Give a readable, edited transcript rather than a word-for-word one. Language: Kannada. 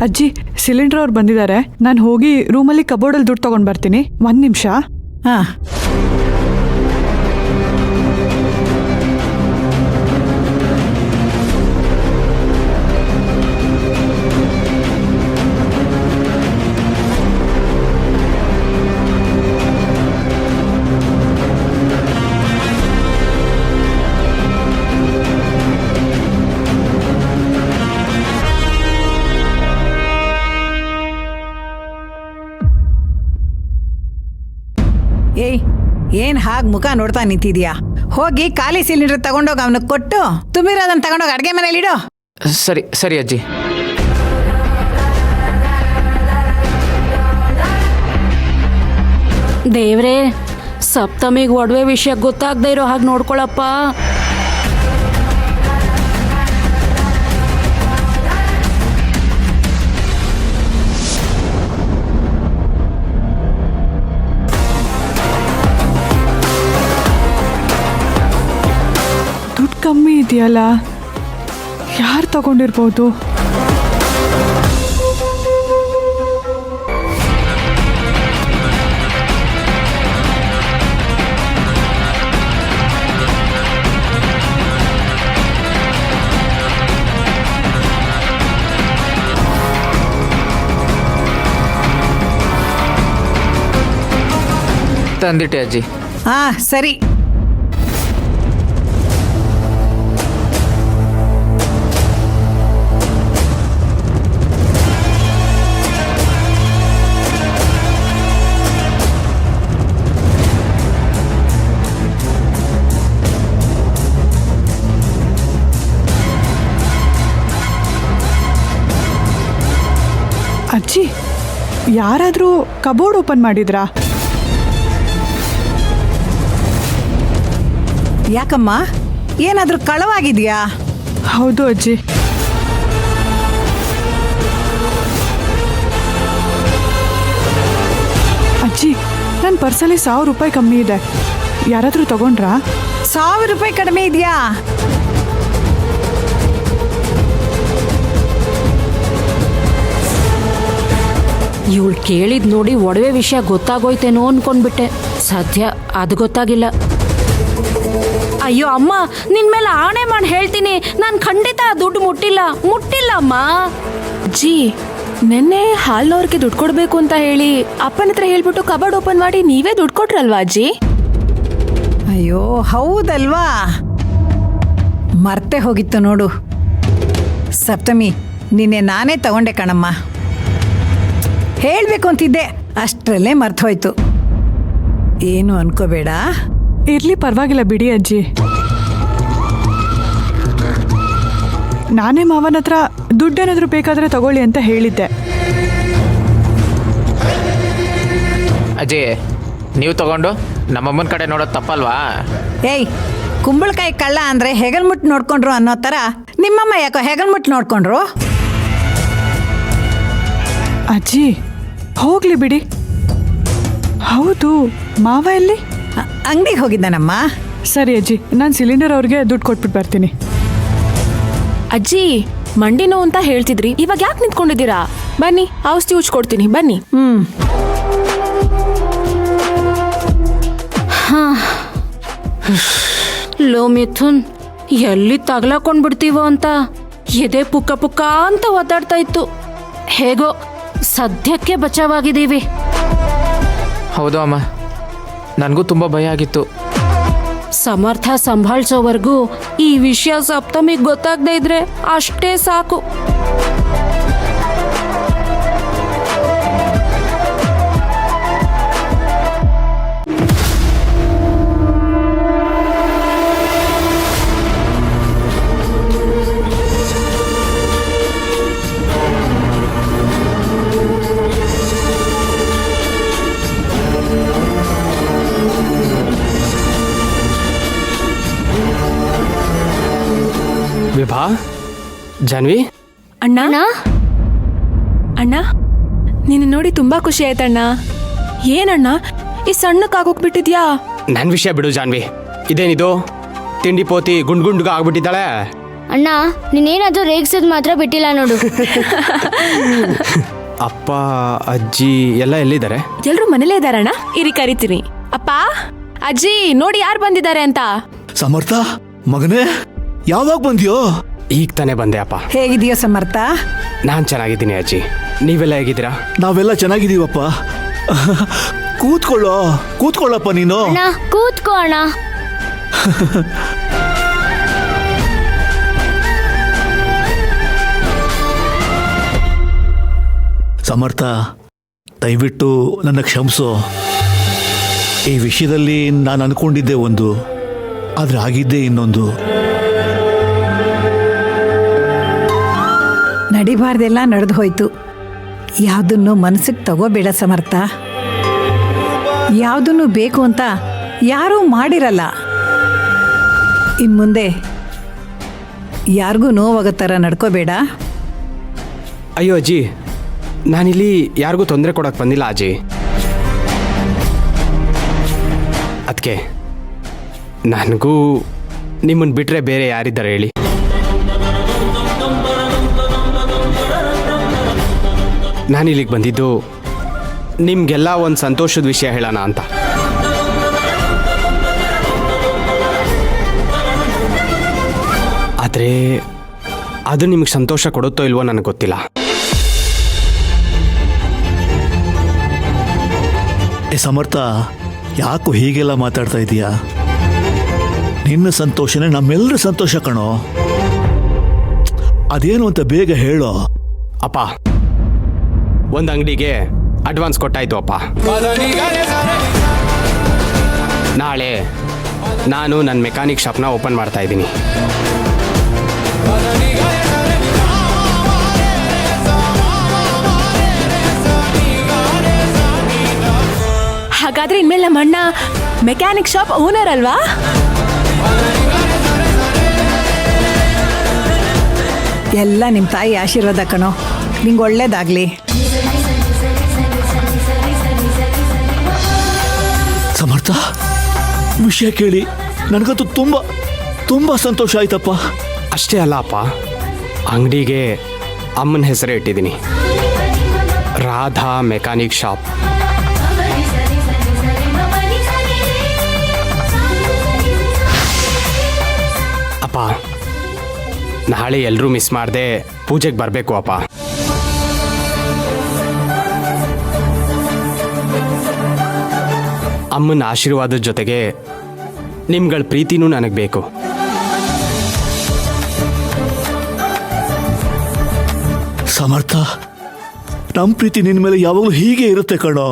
ಅಜ್ಜಿ ಸಿಲಿಂಡರ್ ಅವ್ರು ಬಂದಿದ್ದಾರೆ. ನಾನು ಹೋಗಿ ರೂಮಲ್ಲಿ ಕಬೋರ್ಡಲ್ಲಿ ದುಡ್ಡು ತಗೊಂಡು ಬರ್ತೀನಿ. 1 ನಿಮಿಷ. ಹಾಂ. ಏಯ್, ಏನ್ ಹಾಗೆ ಮುಖ ನೋಡ್ತಾ ನಿಂತಿದ್ಯಾ? ಹೋಗಿ ಖಾಲಿ ಸಿಲಿಂಡರ್ ತಗೊಂಡೋಗಿ ಅವನಿಗೆ ಕೊಟ್ಟು ತುಂಬಿರೋದನ್ನ ತಗೊಂಡೋಗಿ ಅಡುಗೆ ಮನೇಲಿಡು. ಸರಿ ಸರಿ ಅಜ್ಜಿ. ದೇವ್ರೇ, ಸಪ್ತಮಿಗೆ ಒಡವೆ ವಿಷಯ ಗೊತ್ತಾಗದೆ ಇರೋ ಹಾಗೆ ನೋಡ್ಕೊಳಪ್ಪ. ದುಡ್ಡು ಕಮ್ಮಿ ಇದೆಯಲ್ಲ, ಯಾರು ತಗೊಂಡಿರ್ಬೋದು? ತಂದಿಟ್ಟೆ ಅಜ್ಜಿ. ಹಾಂ, ಸರಿ. ಅಜ್ಜಿ, ಯಾರಾದರೂ ಕಬೋರ್ಡ್ ಓಪನ್ ಮಾಡಿದ್ರಾ? ಯಾಕಮ್ಮ, ಏನಾದರೂ ಕಳವಾಗಿದೆಯಾ? ಹೌದು ಅಜ್ಜಿ. ಅಜ್ಜಿ, ನನ್ನ ಪರ್ಸಲ್ಲಿ 1000 ರೂಪಾಯಿ ಕಮ್ಮಿ ಇದೆ. ಯಾರಾದರೂ ತಗೊಂಡ್ರಾ? 1000 ರೂಪಾಯಿ ಕಡಿಮೆ ಇದೆಯಾ? ಇವಳು ಕೇಳಿದ್ ನೋಡಿ ಒಡವೆ ವಿಷಯ ಗೊತ್ತಾಗೋಯ್ತೇನೋ ಅನ್ಕೊಂಡ್ಬಿಟ್ಟೆ. ಸದ್ಯ ಅದು ಗೊತ್ತಾಗಿಲ್ಲ. ಅಯ್ಯೋ ಅಮ್ಮ, ನಿನ್ ಮೇಲೆ ಆಣೆ ಮಾಡಿ ಹೇಳ್ತೀನಿ, ನಾನು ಖಂಡಿತ ದುಡ್ಡು ಮುಟ್ಟಿಲ್ಲ ಅಮ್ಮ. ಅಜ್ಜಿ, ನೆನ್ನೆ ಹಾಲ್ನವ್ರಿಗೆ ದುಡ್ಡು ಕೊಡ್ಬೇಕು ಅಂತ ಹೇಳಿ ಅಪ್ಪನ ಹತ್ರ ಹೇಳ್ಬಿಟ್ಟು ಕಬೋರ್ಡ್ ಓಪನ್ ಮಾಡಿ ನೀವೇ ದುಡ್ಡು ಕೊಟ್ರಲ್ವಾ ಅಜ್ಜಿ? ಅಯ್ಯೋ ಹೌದಲ್ವಾ, ಮರ್ತೆ ಹೋಗಿತ್ತು ನೋಡು. ಸಪ್ತಮಿ, ನಿನ್ನೆ ನಾನೇ ತಗೊಂಡೆ ಕಣಮ್ಮ. ಹೇಳಬೇಕು ಅಂತಿದ್ದೆ, ಅಷ್ಟರಲ್ಲೇ ಮರ್ತೋಯ್ತು. ಏನು ಅನ್ಕೋಬೇಡ. ಇರ್ಲಿ, ಪರವಾಗಿಲ್ಲ ಬಿಡಿ ಅಜ್ಜಿ. ನಾನೇ ಮಾವನ ಹತ್ರ ದುಡ್ಡೇನಾದರೂ ಬೇಕಾದರೆ ತಗೊಳ್ಳಿ ಅಂತ ಹೇಳಿದ್ದೆ. ಅಜ್ಜಿ, ನೀವು ತಗೊಂಡು ನಮ್ಮಮ್ಮನ ಕಡೆ ನೋಡೋದು ತಪ್ಪಲ್ವಾ? ಏಯ್, ಕುಂಬಳಕಾಯಿ ಕಳ್ಳ ಅಂದರೆ ಹೆಗಲ್ಮುಟ್ಟು ನೋಡ್ಕೊಂಡ್ರು ಅನ್ನೋ ಥರ ನಿಮ್ಮಮ್ಮ ಯಾಕೋ ಹೆಗಲ್ಮುಟ್ಟು ನೋಡ್ಕೊಂಡ್ರು? ಅಜ್ಜಿ, ಹೋಗ್ಲಿ ಬಿಡಿ. ಹೌದು, ಮಾವ ಎಲ್ಲಿ? ಅಂಗಡಿಗೆ ಹೋಗಿದ್ದಾನಮ್ಮ. ಸರಿ ಅಜ್ಜಿ, ನಾನು ಸಿಲಿಂಡರ್ ಅವ್ರಿಗೆ ದುಡ್ಡು ಕೊಟ್ಬಿಟ್ಟು ಬರ್ತೀನಿ. ಅಜ್ಜಿ, ಮಂಡಿ ನೋವು ಅಂತ ಹೇಳ್ತಿದ್ರಿ, ಇವಾಗ ಯಾಕೆ ನಿಂತ್ಕೊಂಡಿದ್ದೀರಾ? ಬನ್ನಿ, ಔಷಧಿ ಉಚ್ಕೊಡ್ತೀನಿ, ಬನ್ನಿ. ಲೋ ಮಿಥುನ್, ಎಲ್ಲಿ ತಗ್ಲಾಕೊಂಡ್ಬಿಡ್ತೀವೋ ಅಂತ ಎದೆ ಪುಕ್ಕ ಪುಕ್ಕ ಅಂತ ಒದ್ದಾಡ್ತಾ ಇತ್ತು. ಹೇಗೋ ಸದ್ಯಕ್ಕೆ ಬಚಾವಾಗಿದ್ದೀವಿ. ಹೌದು ಅಮ್ಮ, ನನಗೂ ತುಂಬ ಭಯ ಆಗಿತ್ತು. ಸಮರ್ಥ ಸಂಭಾಳಿಸೋವರೆಗೂ ಈ ವಿಷಯ ಸಪ್ತಮಿಗೆ ಗೊತ್ತಾಗದೇ ಇದ್ರೆ ಅಷ್ಟೇ ಸಾಕು. ವಿಭಾ, ಜಾನ್ವಿ, ಅಣ್ಣ ಅಣ್ಣ, ನಿನ್ನ ನೋಡಿ ತುಂಬಾ ಖುಷಿ ಆಯ್ತಣ್ಣ. ಏನಣ್ಣ ಈ ಸಣ್ಣಕ್ಕಾಗೋಗ್ಬಿಟ್ಟಿದ್ಯಾ? ನನ್ನ ವಿಷಯ ಬಿಡು ಜಾನ್ವಿ. ಇದೇನಿದು, ತಿಂಡಿ ಪೋತಿ ಗುಂಡ್ ಗುಂಡ್ಗ ಆಗ್ಬಿಟ್ಟಿದ್ದಾಳೆ. ಅಣ್ಣ ನೀನೇನಾದ್ರೂ ರೇಗ್ಸೋದು ಮಾತ್ರ ಬಿಟ್ಟಿಲ್ಲ ನೋಡು. ಅಪ್ಪ ಅಜ್ಜಿ ಎಲ್ಲ ಎಲ್ಲಿದ್ದಾರೆ? ಎಲ್ರು ಮನೇಲೇ ಇದಾರಣ್ಣ, ಇರಿ ಕರಿತೀನಿ. ಅಪ್ಪ ಅಜ್ಜಿ ನೋಡಿ ಯಾರು ಬಂದಿದ್ದಾರೆ ಅಂತ. ಸಮರ್ಥ ಮಗನೇ, ಯಾವಾಗ ಬಂದ್ಯೋ? ಈಗ ತಾನೇ ಬಂದೆ ಅಪ್ಪ. ಹೇಗಿದೆಯೋ ಸಮರ್ಥ? ನಾನು ಚೆನ್ನಾಗಿದ್ದೀನಿ ಅಜ್ಜಿ, ನೀವೆಲ್ಲ ಹೇಗಿದ್ದೀರಾ? ನಾವೆಲ್ಲ ಚೆನ್ನಾಗಿದ್ದೀವಪ್ಪ. ಕೂತ್ಕೊಳ್ಳಪ್ಪ ನೀನು. ಅಣ್ಣ ಕೂತ್ಕೋ ಅಣ್ಣ. ಸಮರ್ಥ, ದಯವಿಟ್ಟು ನನ್ನ ಕ್ಷಮಿಸು. ಈ ವಿಷಯದಲ್ಲಿ ನಾನು ಅನ್ಕೊಂಡಿದ್ದೆ ಒಂದು, ಆದ್ರೆ ಆಗಿದ್ದೇ ಇನ್ನೊಂದು. ನಡಿಬಾರ್ದೆಲ್ಲ ನಡೆದು ಹೋಯ್ತು. ಯಾವುದನ್ನು ಮನಸ್ಸಿಗೆ ತಗೋಬೇಡ ಸಮರ್ಥ. ಯಾವುದನ್ನು ಬೇಕು ಅಂತ ಯಾರೂ ಮಾಡಿರಲ್ಲ. ಇನ್ನು ಮುಂದೆ ಯಾರಿಗೂ ನೋವಾಗೋ ಥರ ನಡ್ಕೋಬೇಡ. ಅಯ್ಯೋ ಅಜ್ಜಿ, ನಾನಿಲ್ಲಿ ಯಾರಿಗೂ ತೊಂದರೆ ಕೊಡಕ್ಕೆ ಬಂದಿಲ್ಲ ಅಜ್ಜಿ. ಅದಕ್ಕೆ ನನಗೂ ನಿಮ್ಮನ್ನು ಬಿಟ್ಟರೆ ಬೇರೆ ಯಾರಿದ್ದಾರೆ ಹೇಳಿ? ನಾನಿಲ್ಲಿಗೆ ಬಂದಿದ್ದು ನಿಮಗೆಲ್ಲ ಒಂದು ಸಂತೋಷದ ವಿಷಯ ಹೇಳೋಣ ಅಂತ. ಆದರೆ ಅದು ನಿಮಗೆ ಸಂತೋಷ ಕೊಡುತ್ತೋ ಇಲ್ವೋ ನನಗೆ ಗೊತ್ತಿಲ್ಲ. ಏ ಸಮರ್ಥ, ಯಾಕೋ ಹೀಗೆಲ್ಲ ಮಾತಾಡ್ತಾ ಇದೀಯಾ? ನಿನ್ನ ಸಂತೋಷನೇ ನಮ್ಮೆಲ್ಲರ ಸಂತೋಷ ಕಣೋ. ಅದೇನು ಅಂತ ಬೇಗ ಹೇಳೋ. ಅಪ್ಪ, ಒಂದು ಅಂಗಡಿಗೆ ಅಡ್ವಾನ್ಸ್ ಕೊಟ್ಟಾಯ್ತು ಅಪ್ಪ. ನಾಳೆ ನಾನು ನನ್ನ ಮೆಕ್ಯಾನಿಕ್ ಶಾಪ್ನ ಓಪನ್ ಮಾಡ್ತಾ ಇದ್ದೀನಿ. ಹಾಗಾದ್ರೆ ಇನ್ಮೇಲೆ ನಮ್ಮ ಅಣ್ಣ ಮೆಕ್ಯಾನಿಕ್ ಶಾಪ್ ಓನರ್ ಅಲ್ವಾ? ಎಲ್ಲ ನಿಮ್ಮ ತಾಯಿ ಆಶೀರ್ವಾದ ಕಣೋ. ನಿಂಗೆ ಒಳ್ಳೇದಾಗ್ಲಿ. ಸಮರ್ಥ, ವಿಷಯ ಕೇಳಿ ನನಗಂತೂ ತುಂಬ ತುಂಬ ಸಂತೋಷ ಆಯ್ತಪ್ಪ. ಅಷ್ಟೇ ಅಲ್ಲ ಅಪ್ಪ, ಅಂಗಡಿಗೆ ಅಮ್ಮನ ಹೆಸರೇ ಇಟ್ಟಿದ್ದೀನಿ, ರಾಧಾ ಮೆಕ್ಯಾನಿಕ್ ಶಾಪ್. ಅಪ್ಪ, ನಾಳೆ ಎಲ್ಲರೂ ಮಿಸ್ ಮಾಡದೆ ಪೂಜೆಗೆ ಬರಬೇಕು ಅಪ್ಪ. ಅಮ್ಮನ ಆಶೀರ್ವಾದದ ಜೊತೆಗೆ ನಿಮ್ಗಳ ಪ್ರೀತಿನೂ ನನಗೆ ಬೇಕು. ಸಮರ್ಥ, ನಮ್ಮ ಪ್ರೀತಿ ನಿನ್ನ ಮೇಲೆ ಯಾವಾಗಲೂ ಹೀಗೆ ಇರುತ್ತೆ ಕಣೋ.